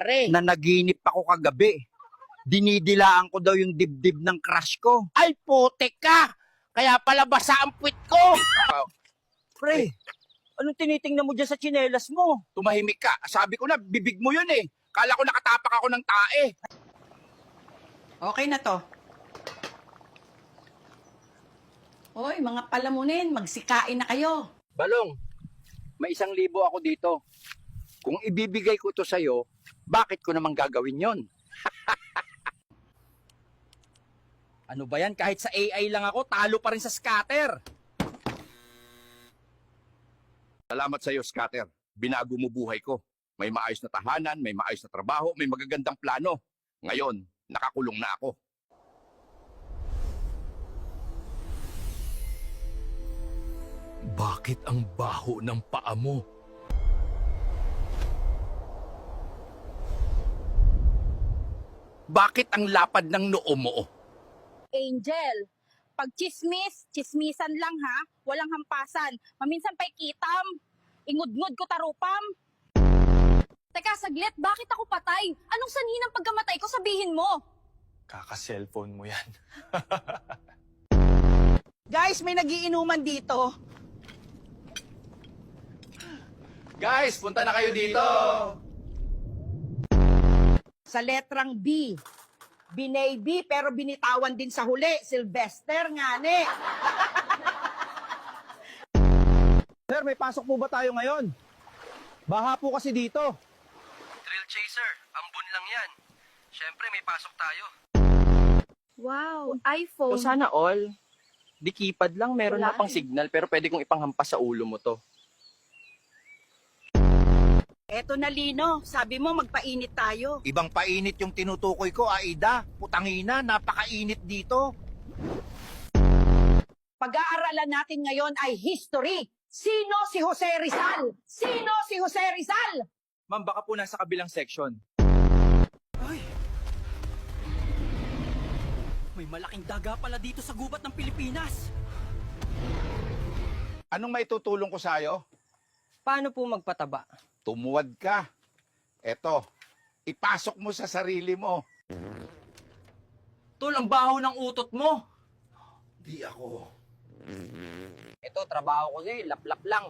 nangyari? Na naginip ako kagabi. Dinidilaan ko daw yung dibdib ng crush ko. Ay, putik ka! Kaya pala basa ang puwit ko! Pre, anong tinitingnan mo dyan sa tsinelas mo? Tumahimik ka. Sabi ko na, bibig mo yun eh. Kala ko nakatapak ako ng tae. Okay na to. Hoy, mga palamunin, magsikain na kayo. Balong, may 1,000 ako dito. Kung ibibigay ko to sa'yo, bakit ko naman gagawin yon? Ano ba yan? Kahit sa AI lang ako, talo pa rin sa scatter. Salamat sa'yo, Scatter. Binago mo buhay ko. May maayos na tahanan, may maayos na trabaho, may magagandang plano. Ngayon, nakakulong na ako. Bakit ang baho ng paa mo? Bakit ang lapad ng noo mo? Angel, pag chismis, chismisan lang ha, walang hampasan. Maminsan pa'y kitam, ingudngud ko tarupam. Teka, saglit, bakit ako patay? Anong sanhi ng pagkamatay ko, sabihin mo? Kaka-cellphone mo yan. Guys, may nagiinuman dito. Guys, punta na kayo dito! Sa letrang B. Binay-B pero binitawan din sa huli. Sylvester nga ne. Sir, may pasok po ba tayo ngayon? Baha po kasi dito. Thrill Chaser, ambon lang yan. Siyempre, may pasok tayo. Wow, O iPhone. sana all. Di keypad lang, meron Wala na pang signal, pero pwede kong ipanghampas sa ulo mo to. Eto na Lino, sabi mo magpainit tayo. Ibang painit yung tinutukoy ko, Aida. Putangina, napakainit dito. Pag-aaralan natin ngayon ay history. Sino si Jose Rizal? Sino si Jose Rizal? Ma'am, baka po nasa kabilang section. Ay! May malaking daga pala dito sa gubat ng Pilipinas. Anong may tutulong ko sa'yo? Paano po magpataba? Tumuwad ka. Eto, ipasok mo sa sarili mo. Tol, ang baho ng utot mo. Di ako. Ito, trabaho ko sa'yo, lap-lap lang.